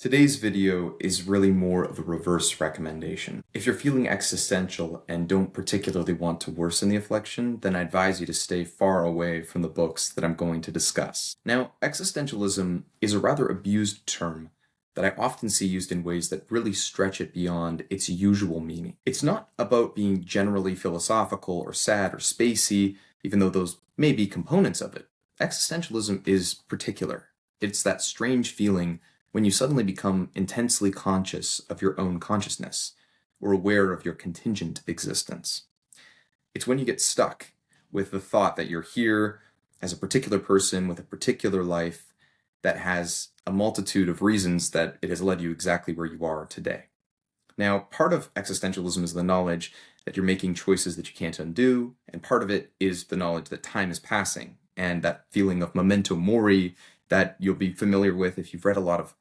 Today's video is really more of a reverse recommendation. If you're feeling existential and don't particularly want to worsen the affliction, then I advise you to stay far away from the books that I'm going to discuss. Now, existentialism is a rather abused term that I often see used in ways that really stretch it beyond its usual meaning. It's not about being generally philosophical or sad or spacey, even though those may be components of it. Existentialism is particular. It's that strange feeling when you suddenly become intensely conscious of your own consciousness, or aware of your contingent existence. It's when you get stuck with the thought that you're here as a particular person with a particular life that has a multitude of reasons that it has led you exactly where you are today. Now, part of existentialism is the knowledge that you're making choices that you can't undo, and part of it is the knowledge that time is passing, and that feeling of memento mori that you'll be familiar with if you've read a lot of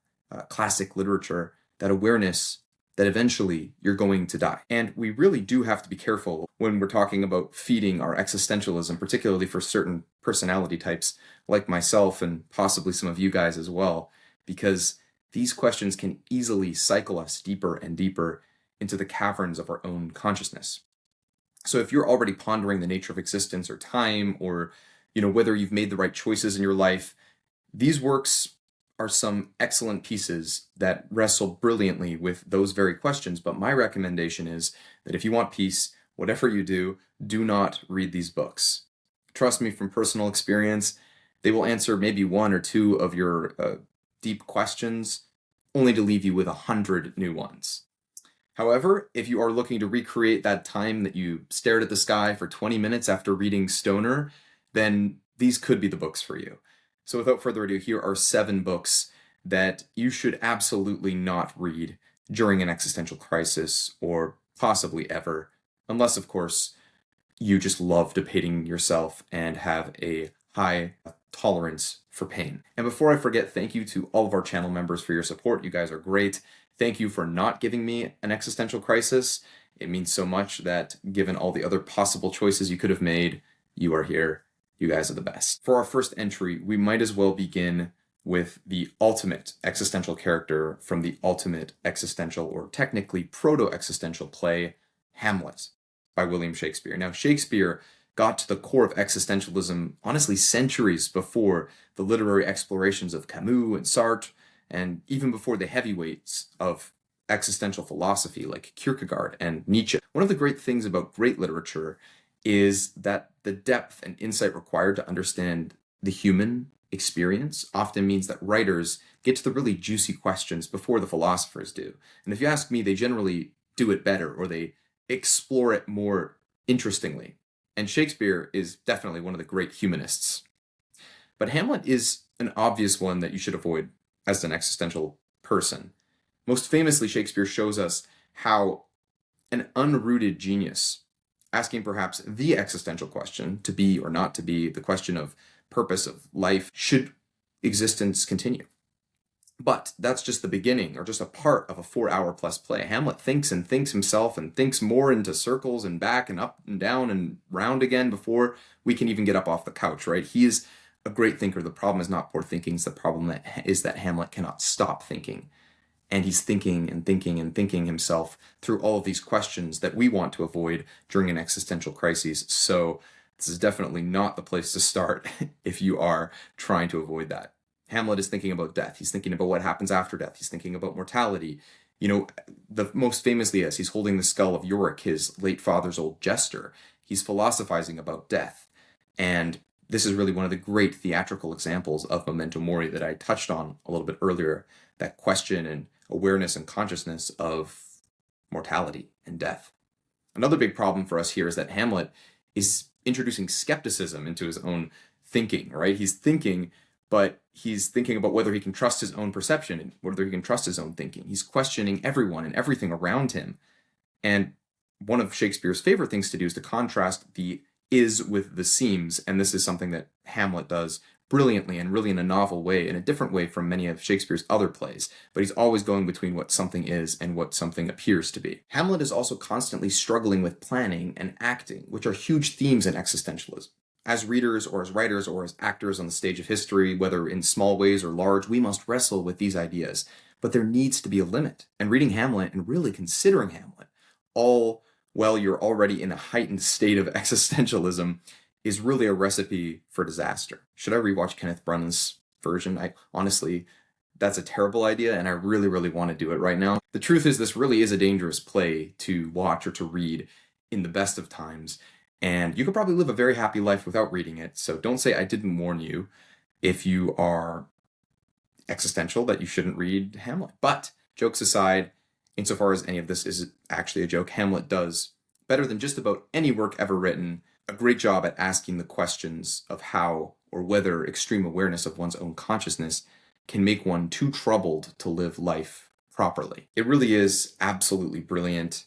classic literature, that awareness that eventually you're going to die. And we really do have to be careful when we're talking about feeding our existentialism, particularly for certain personality types like myself and possibly some of you guys as well, because these questions can easily cycle us deeper and deeper into the caverns of our own consciousness. So if you're already pondering the nature of existence or time, or whether you've made the right choices in your life, these works are some excellent pieces that wrestle brilliantly with those very questions. But my recommendation is that if you want peace, whatever you do not read these books. Trust me, from personal experience, they will answer maybe one or two of your deep questions, only to leave you with 100 new ones. However, if you are looking to recreate that time that you stared at the sky for 20 minutes after reading Stoner, then these could be the books for you. So without further ado, here are 7 books that you should absolutely not read during an existential crisis, or possibly ever, unless, of course, you just love debating yourself and have a high tolerance for pain. And before I forget, thank you to all of our channel members for your support. You guys are great. Thank you for not giving me an existential crisis. It means so much that, given all the other possible choices you could have made, you are here. You guys are the best. For our first entry, we might as well begin with the ultimate existential character from the ultimate existential, or technically proto-existential play, Hamlet, by William Shakespeare. Now, Shakespeare got to the core of existentialism, honestly, centuries before the literary explorations of Camus and Sartre, and even before the heavyweights of existential philosophy like Kierkegaard and Nietzsche. One of the great things about great literature is that the depth and insight required to understand the human experience often means that writers get to the really juicy questions before the philosophers do. And if you ask me, they generally do it better, or they explore it more interestingly. And Shakespeare is definitely one of the great humanists. But Hamlet is an obvious one that you should avoid as an existential person. Most famously, Shakespeare shows us how an unrooted genius, asking perhaps the existential question, to be or not to be, the question of purpose of life, should existence continue? But that's just the beginning, or just a part of a 4-hour plus play. Hamlet thinks and thinks himself and thinks more into circles and back and up and down and round again before we can even get up off the couch, right? He is a great thinker. The problem is not poor thinking. It's the problem is that Hamlet cannot stop thinking. And he's thinking and thinking and thinking himself through all of these questions that we want to avoid during an existential crisis. So this is definitely not the place to start if you are trying to avoid that. Hamlet is thinking about death. He's thinking about what happens after death. He's thinking about mortality. The most famously is he's holding the skull of Yorick, his late father's old jester. He's philosophizing about death. And this is really one of the great theatrical examples of memento mori that I touched on a little bit earlier, that question and awareness and consciousness of mortality and death. Another big problem for us here is that Hamlet is introducing skepticism into his own thinking, right? He's thinking, but he's thinking about whether he can trust his own perception and whether he can trust his own thinking. He's questioning everyone and everything around him. And one of Shakespeare's favorite things to do is to contrast the is with the seems, and this is something that Hamlet does brilliantly and really in a novel way, in a different way from many of Shakespeare's other plays, but he's always going between what something is and what something appears to be. Hamlet is also constantly struggling with planning and acting, which are huge themes in existentialism. As readers or as writers or as actors on the stage of history, whether in small ways or large, we must wrestle with these ideas. But there needs to be a limit. And reading Hamlet and really considering Hamlet, all while you're already in a heightened state of existentialism, is really a recipe for disaster. Should I rewatch Kenneth Branagh's version? I honestly, that's a terrible idea, and I really, really want to do it right now. The truth is, this really is a dangerous play to watch or to read in the best of times, and you could probably live a very happy life without reading it, so don't say I didn't warn you if you are existential that you shouldn't read Hamlet. But, jokes aside, insofar as any of this is actually a joke, Hamlet does, better than just about any work ever written, a great job at asking the questions of how or whether extreme awareness of one's own consciousness can make one too troubled to live life properly. It really is absolutely brilliant.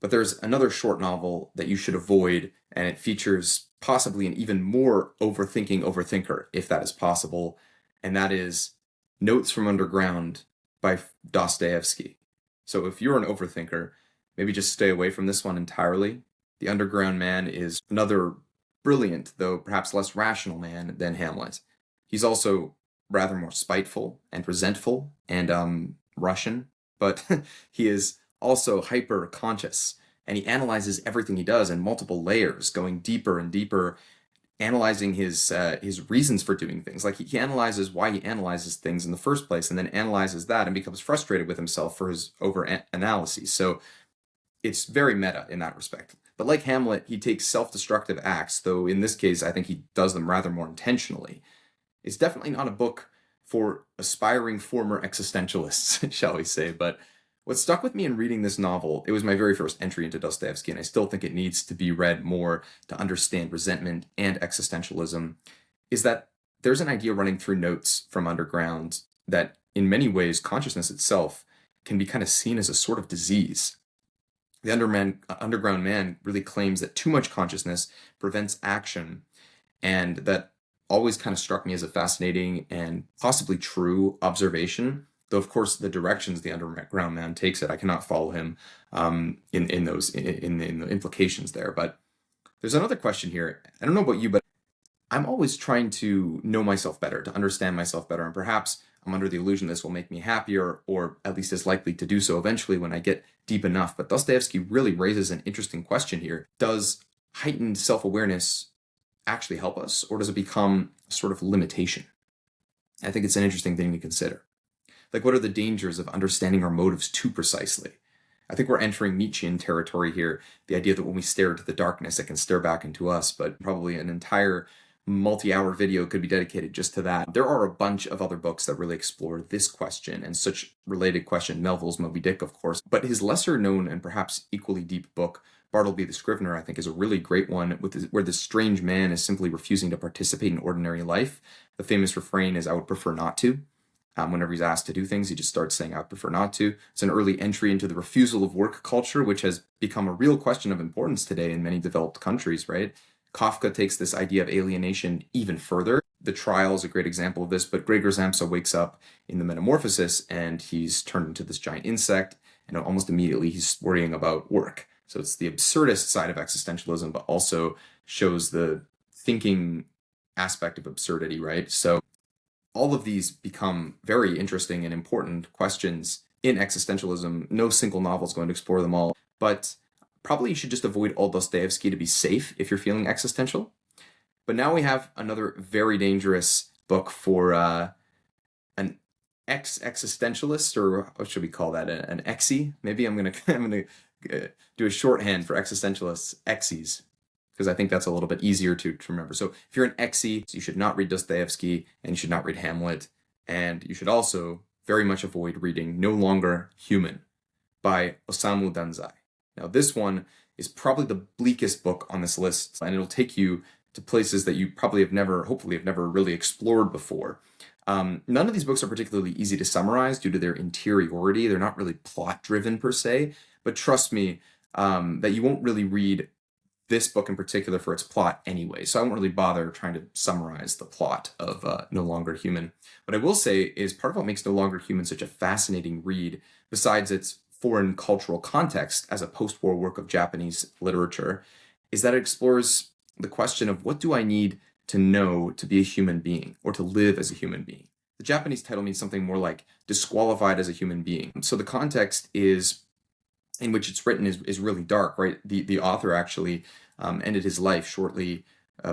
But there's another short novel that you should avoid, and it features possibly an even more overthinking overthinker, if that is possible, and that is Notes from Underground by Dostoevsky. So if you're an overthinker, maybe just stay away from this one entirely. The Underground Man is another brilliant, though perhaps less rational man than Hamlet. He's also rather more spiteful and resentful and Russian, but he is also hyper-conscious, and he analyzes everything he does in multiple layers, going deeper and deeper, analyzing his reasons for doing things. Like he analyzes why he analyzes things in the first place, and then analyzes that and becomes frustrated with himself for his over-analyses. So it's very meta in that respect. But like Hamlet, he takes self-destructive acts, though in this case, I think he does them rather more intentionally. It's definitely not a book for aspiring former existentialists, shall we say, but what stuck with me in reading this novel, it was my very first entry into Dostoevsky, and I still think it needs to be read more to understand resentment and existentialism, is that there's an idea running through Notes from Underground that in many ways consciousness itself can be kind of seen as a sort of disease. The Underground Man really claims that too much consciousness prevents action, and that always kind of struck me as a fascinating and possibly true observation. Though, of course, the directions the Underground Man takes it, I cannot follow him in the implications there. But there's another question here. I don't know about you, but I'm always trying to know myself better, to understand myself better, and perhaps I'm under the illusion this will make me happier, or at least is likely to do so eventually when I get deep enough. But Dostoevsky really raises an interesting question here. Does heightened self-awareness actually help us, or does it become a sort of limitation? I think it's an interesting thing to consider. Like, what are the dangers of understanding our motives too precisely? I think we're entering Nietzschean territory here, the idea that when we stare into the darkness, it can stare back into us, but probably an entire multi-hour video could be dedicated just to that. There are a bunch of other books that really explore this question and such related question. Melville's Moby Dick, of course, but his lesser known and perhaps equally deep book, Bartleby the Scrivener, I think is a really great one, where this strange man is simply refusing to participate in ordinary life. The famous refrain is, "I would prefer not to." Whenever he's asked to do things, he just starts saying, "I would prefer not to." It's an early entry into the refusal of work culture, which has become a real question of importance today in many developed countries, right? Kafka takes this idea of alienation even further. The Trial is a great example of this, but Gregor Samsa wakes up in the Metamorphosis and he's turned into this giant insect, and almost immediately he's worrying about work. So it's the absurdist side of existentialism, but also shows the thinking aspect of absurdity, right? So all of these become very interesting and important questions in existentialism. No single novel is going to explore them all, but probably you should just avoid all Dostoevsky to be safe if you're feeling existential. But now we have another very dangerous book for an ex-existentialist, or what should we call that? An exie? Maybe I'm gonna do a shorthand for existentialists, exies, because I think that's a little bit easier to remember. So if you're an exie, you should not read Dostoevsky, and you should not read Hamlet, and you should also very much avoid reading No Longer Human by Osamu Dazai. Now this one is probably the bleakest book on this list, and it'll take you to places that you probably hopefully have never really explored before. None of these books are particularly easy to summarize due to their interiority. They're not really plot-driven per se, but trust me that you won't really read this book in particular for its plot anyway, so I won't really bother trying to summarize the plot of No Longer Human. What I will say is part of what makes No Longer Human such a fascinating read, besides its foreign cultural context as a post-war work of Japanese literature, is that it explores the question of what do I need to know to be a human being or to live as a human being. The Japanese title means something more like disqualified as a human being. So the context is in which it's written is really dark, right? The author actually ended his life shortly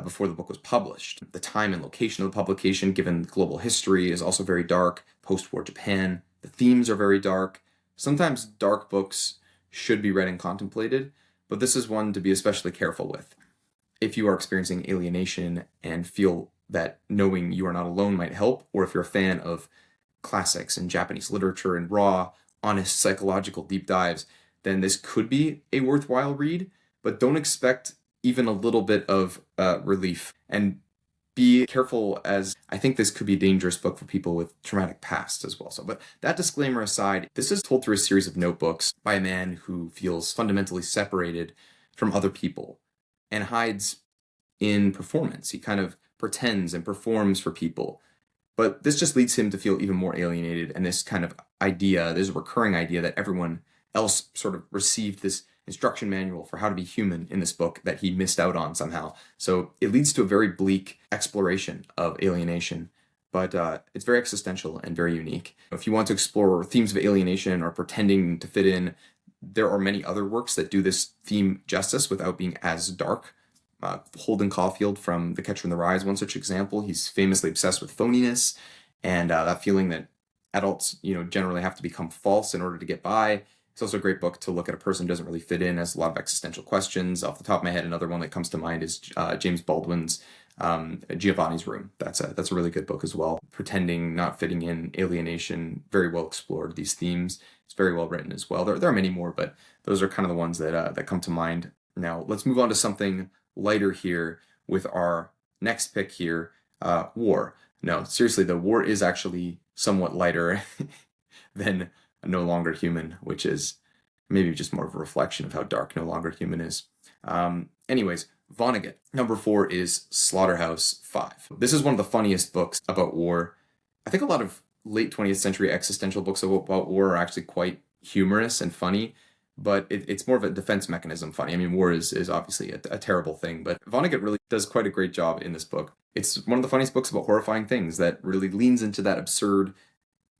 before the book was published. The time and location of the publication, given global history, is also very dark. Post-war Japan. The themes are very dark. Sometimes dark books should be read and contemplated, but this is one to be especially careful with. If you are experiencing alienation and feel that knowing you are not alone might help, or if you're a fan of classics and Japanese literature and raw, honest psychological deep dives, then this could be a worthwhile read, but don't expect even a little bit of relief. And be careful, as I think this could be a dangerous book for people with traumatic pasts as well. So, but that disclaimer aside, this is told through a series of notebooks by a man who feels fundamentally separated from other people and hides in performance. He kind of pretends and performs for people. But this just leads him to feel even more alienated, and this kind of idea, this recurring idea that everyone else sort of received this instruction manual for how to be human in this book that he missed out on somehow. So it leads to a very bleak exploration of alienation, but it's very existential and very unique. If you want to explore themes of alienation or pretending to fit in, there are many other works that do this theme justice without being as dark. Holden Caulfield from The Catcher in the Rye is one such example. He's famously obsessed with phoniness and that feeling that adults, generally have to become false in order to get by. It's also a great book to look at a person who doesn't really fit in, has a lot of existential questions. Off the top of my head, another one that comes to mind is James Baldwin's Giovanni's Room. That's a really good book as well. Pretending, not fitting in, alienation, very well explored, these themes. It's very well written as well. There are many more, but those are kind of the ones that come to mind. Now, let's move on to something lighter here with our next pick here, War. No, seriously, the War is actually somewhat lighter than No Longer Human, which is maybe just more of a reflection of how dark No Longer Human is. Anyways, Vonnegut. Number 4 is Slaughterhouse-Five. This is one of the funniest books about war. I think a lot of late 20th century existential books about war are actually quite humorous and funny, but it's more of a defense mechanism funny. I mean, war is obviously a terrible thing, but Vonnegut really does quite a great job in this book. It's one of the funniest books about horrifying things that really leans into that absurd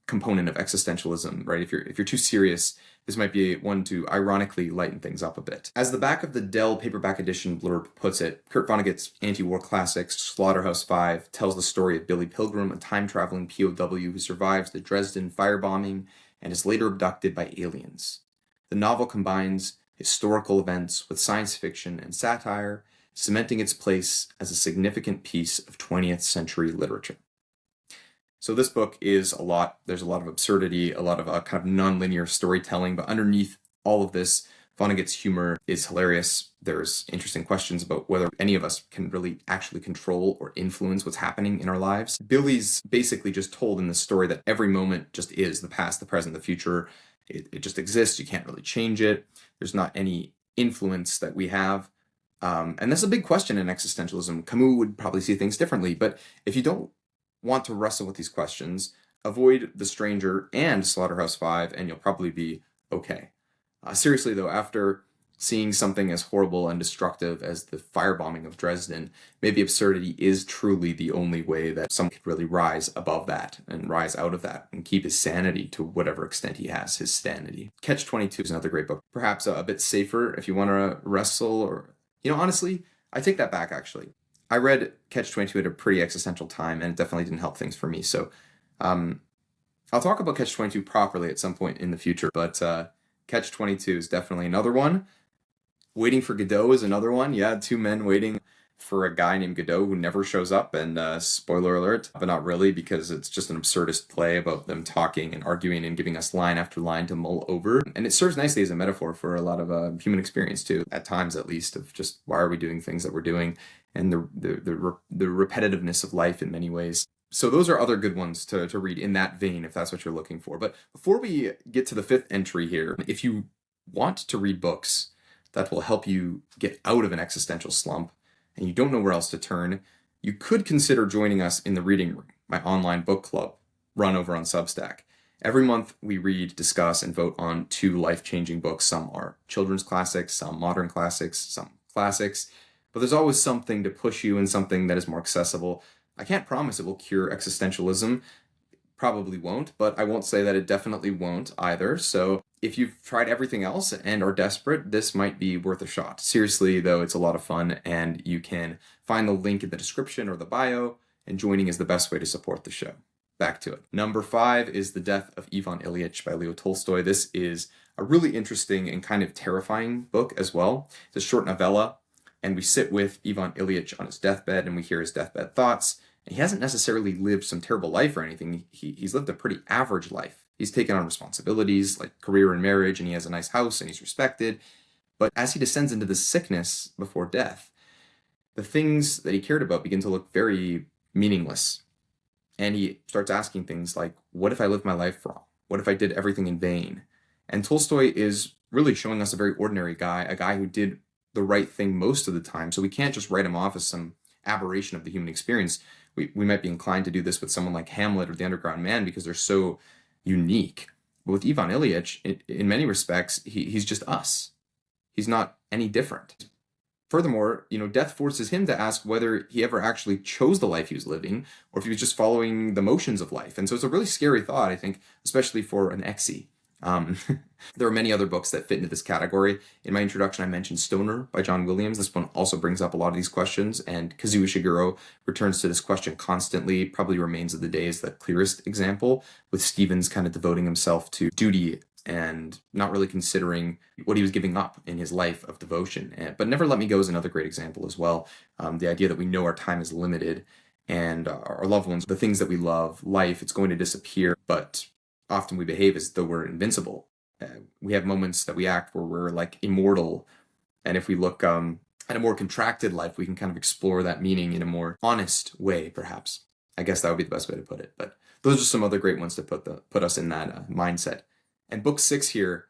component of existentialism, right? If you're too serious, this might be one to ironically lighten things up a bit. As the back of the Dell paperback edition blurb puts it, Kurt Vonnegut's anti-war classic Slaughterhouse-Five tells the story of Billy Pilgrim, a time-traveling POW who survives the Dresden firebombing and is later abducted by aliens. The novel combines historical events with science fiction and satire, cementing its place as a significant piece of 20th century literature. So this book is there's a lot of absurdity, a lot of kind of non-linear storytelling, but underneath all of this, Vonnegut's humor is hilarious. There's interesting questions about whether any of us can really actually control or influence what's happening in our lives. Billy's basically just told in this story that every moment just is, the past, the present, the future. It just exists. You can't really change it. There's not any influence that we have. And that's a big question in existentialism. Camus would probably see things differently, but if you don't want to wrestle with these questions, avoid The Stranger and Slaughterhouse-Five, and you'll probably be okay. Seriously though, after seeing something as horrible and destructive as the firebombing of Dresden, maybe absurdity is truly the only way that someone could really rise above that and rise out of that and keep his sanity to whatever extent he has his sanity. Catch-22 is another great book. Perhaps a bit safer if you want to wrestle or, honestly, I take that back actually. I read Catch-22 at a pretty existential time, and it definitely didn't help things for me. So I'll talk about Catch-22 properly at some point in the future, but Catch-22 is definitely another one. Waiting for Godot is another one. Yeah, 2 men waiting for a guy named Godot who never shows up, and spoiler alert, but not really, because it's just an absurdist play about them talking and arguing and giving us line after line to mull over. And it serves nicely as a metaphor for a lot of human experience too, at times at least, of just why are we doing things that we're doing, and the repetitiveness of life in many ways. So those are other good ones to read in that vein, if that's what you're looking for. But before we get to the 5th entry here, if you want to read books that will help you get out of an existential slump, and you don't know where else to turn, you could consider joining us in the Reading Room, my online book club, run over on Substack. Every month, we read, discuss, and vote on 2 life-changing books. Some are children's classics, some modern classics, some classics. But there's always something to push you and something that is more accessible. I can't promise it will cure existentialism. Probably won't, but I won't say that it definitely won't either. So if you've tried everything else and are desperate, this might be worth a shot. Seriously, though, it's a lot of fun, and you can find the link in the description or the bio, and joining is the best way to support the show. Back to it. Number 5 is The Death of Ivan Ilyich by Leo Tolstoy. This is a really interesting and kind of terrifying book as well. It's a short novella, and we sit with Ivan Ilyich on his deathbed, and we hear his deathbed thoughts. And he hasn't necessarily lived some terrible life or anything. He's lived a pretty average life. He's taken on responsibilities like career and marriage, and he has a nice house, and he's respected. But as he descends into this sickness before death, the things that he cared about begin to look very meaningless. And he starts asking things like, what if I lived my life wrong? What if I did everything in vain? And Tolstoy is really showing us a very ordinary guy, a guy who did the right thing most of the time. So we can't just write him off as some aberration of the human experience. We might be inclined to do this with someone like Hamlet or The Underground Man because they're so unique. But with Ivan Ilyich, in many respects, he's just us. He's not any different. Furthermore, death forces him to ask whether he ever actually chose the life he was living or if he was just following the motions of life. And so it's a really scary thought, I think, especially for an exie. There are many other books that fit into this category. In my introduction, I mentioned Stoner by John Williams. This one also brings up a lot of these questions, and Kazuo Ishiguro returns to this question constantly. Probably Remains of the Day is the clearest example, with Stevens kind of devoting himself to duty and not really considering what he was giving up in his life of devotion. But Never Let Me Go is another great example as well. The idea that we know our time is limited and our loved ones, the things that we love, life, it's going to disappear, but often we behave as though we're invincible. We have moments that we act where we're like immortal. And if we look at a more contracted life, we can kind of explore that meaning in a more honest way, perhaps. I guess that would be the best way to put it. But those are some other great ones to put us in that mindset. And book 6 here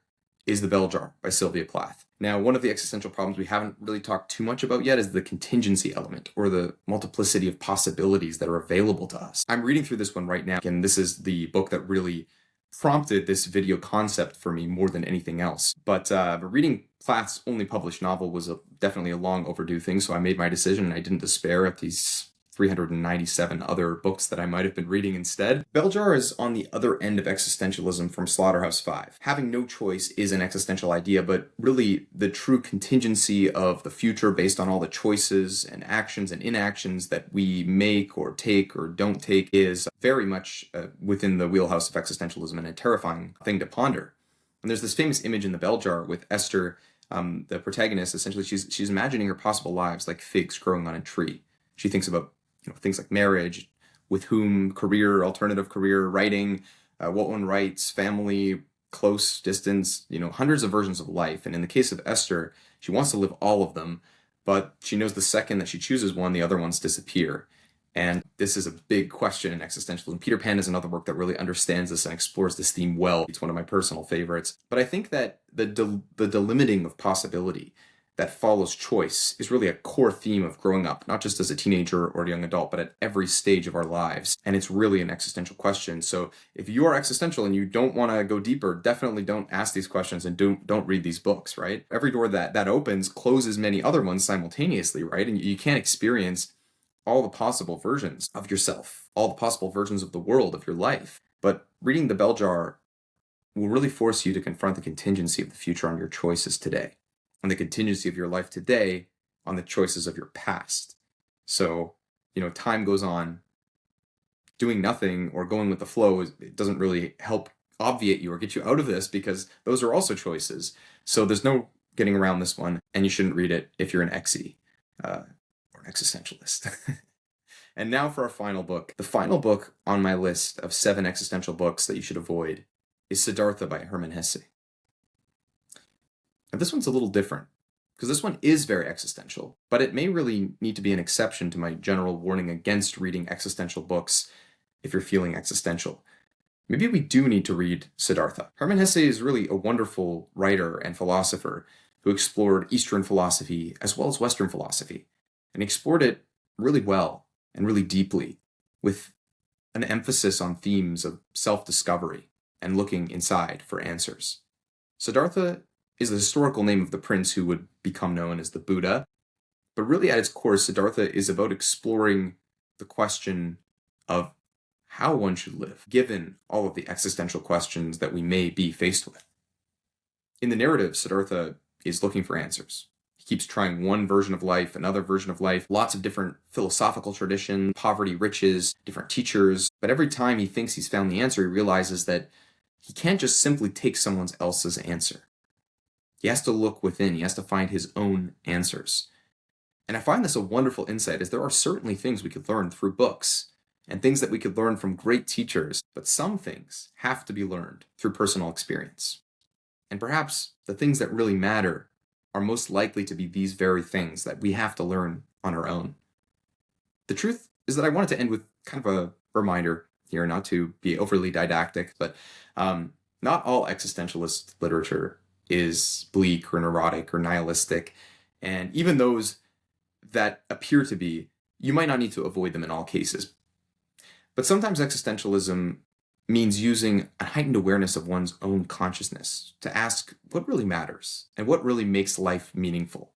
is The Bell Jar by Sylvia Plath. Now, one of the existential problems we haven't really talked too much about yet is the contingency element, or the multiplicity of possibilities that are available to us. I'm reading through this one right now, and this is the book that really prompted this video concept for me more than anything else. But reading Plath's only published novel was definitely a long overdue thing, so I made my decision and I didn't despair at these 397 other books that I might have been reading instead. Bell Jar is on the other end of existentialism from Slaughterhouse-Five. Having no choice is an existential idea, but really the true contingency of the future based on all the choices and actions and inactions that we make or take or don't take is very much within the wheelhouse of existentialism, and a terrifying thing to ponder. And there's this famous image in The Bell Jar with Esther, the protagonist. Essentially, she's imagining her possible lives like figs growing on a tree. She thinks about things like marriage, with whom, career, alternative career, writing, what one writes, family, close distance, hundreds of versions of life. And in the case of Esther, she wants to live all of them, but she knows the second that she chooses one, the other ones disappear. And this is a big question in existentialism. Peter Pan is another work that really understands this and explores this theme well. It's one of my personal favorites. But I think that the delimiting of possibility that follows choice is really a core theme of growing up, not just as a teenager or a young adult, but at every stage of our lives. And it's really an existential question. So if you are existential and you don't want to go deeper, definitely don't ask these questions and don't read these books, right? Every door that opens closes many other ones simultaneously, right? And you can't experience all the possible versions of yourself, all the possible versions of the world, of your life. But reading The Bell Jar will really force you to confront the contingency of the future on your choices today, and the contingency of your life today on the choices of your past. So, time goes on. Doing nothing or going with the flow, it doesn't really help obviate you or get you out of this, because those are also choices. So there's no getting around this one, and you shouldn't read it if you're an exie or an existentialist. And now for our final book. The final book on my list of 7 existential books that you should avoid is Siddhartha by Hermann Hesse. Now, this one's a little different, because this one is very existential, but it may really need to be an exception to my general warning against reading existential books if you're feeling existential. Maybe we do need to read Siddhartha. Hermann Hesse is really a wonderful writer and philosopher who explored Eastern philosophy as well as Western philosophy, and explored it really well and really deeply, with an emphasis on themes of self-discovery and looking inside for answers. Siddhartha is the historical name of the prince who would become known as the Buddha. But really at its core, Siddhartha is about exploring the question of how one should live, given all of the existential questions that we may be faced with. In the narrative, Siddhartha is looking for answers. He keeps trying one version of life, another version of life, lots of different philosophical traditions, poverty, riches, different teachers. But every time he thinks he's found the answer, he realizes that he can't just simply take someone else's answer. He has to look within. He has to find his own answers. And I find this a wonderful insight, as there are certainly things we could learn through books and things that we could learn from great teachers, but some things have to be learned through personal experience. And perhaps the things that really matter are most likely to be these very things that we have to learn on our own. The truth is that I wanted to end with kind of a reminder here, not to be overly didactic, but not all existentialist literature is bleak or neurotic or nihilistic. And even those that appear to be, you might not need to avoid them in all cases. But sometimes existentialism means using a heightened awareness of one's own consciousness to ask what really matters and what really makes life meaningful.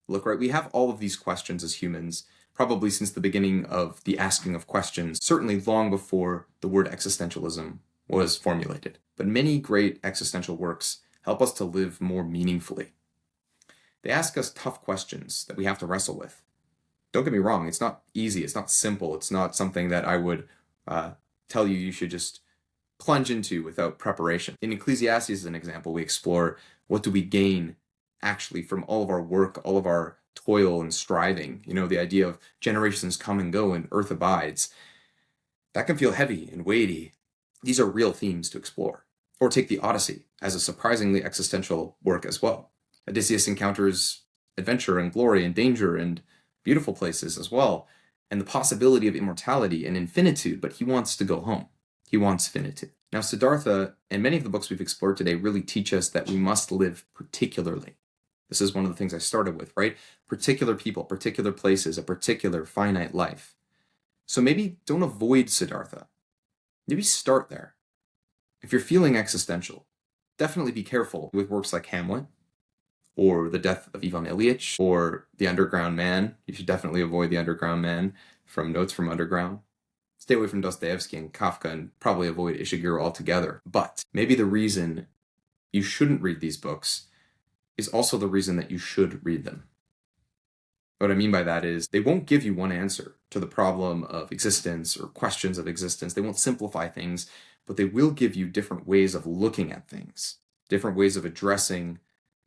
Look, right, we have all of these questions as humans, probably since the beginning of the asking of questions, certainly long before the word existentialism was formulated. But many great existential works help us to live more meaningfully. They ask us tough questions that we have to wrestle with. Don't get me wrong, it's not easy, it's not simple, it's not something that I would tell you should just plunge into without preparation. In Ecclesiastes, as an example, we explore what do we gain actually from all of our work, all of our toil and striving. You know, the idea of generations come and go and earth abides. That can feel heavy and weighty. These are real themes to explore. Or take the Odyssey as a surprisingly existential work as well. Odysseus encounters adventure and glory and danger and beautiful places as well, and the possibility of immortality and infinitude, but he wants to go home. He wants finitude. Now, Siddhartha and many of the books we've explored today really teach us that we must live particularly. This is one of the things I started with, right? Particular people, particular places, a particular finite life. So maybe don't avoid Siddhartha. Maybe start there. If you're feeling existential, definitely be careful with works like Hamlet, or The Death of Ivan Ilyich, or The Underground Man. You should definitely avoid The Underground Man from Notes from Underground. Stay away from Dostoevsky and Kafka, and probably avoid Ishiguro altogether. But maybe the reason you shouldn't read these books is also the reason that you should read them. What I mean by that is they won't give you one answer to the problem of existence or questions of existence. They won't simplify things, but they will give you different ways of looking at things, different ways of addressing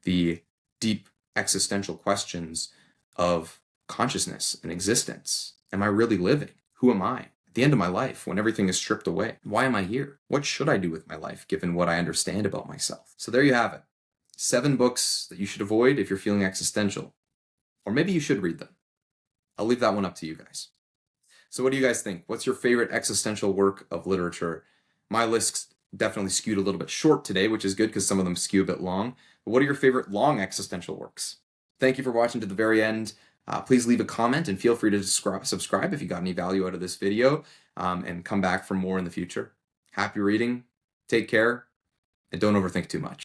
the deep existential questions of consciousness and existence. Am I really living? Who am I? At the end of my life, when everything is stripped away, why am I here? What should I do with my life, given what I understand about myself? So there you have it. 7 books that you should avoid if you're feeling existential. Or maybe you should read them. I'll leave that one up to you guys. So what do you guys think? What's your favorite existential work of literature? My list definitely skewed a little bit short today, which is good because some of them skew a bit long. But what are your favorite long existential works? Thank you for watching to the very end. Please leave a comment and feel free to subscribe if you got any value out of this video, and come back for more in the future. Happy reading, take care, and don't overthink too much.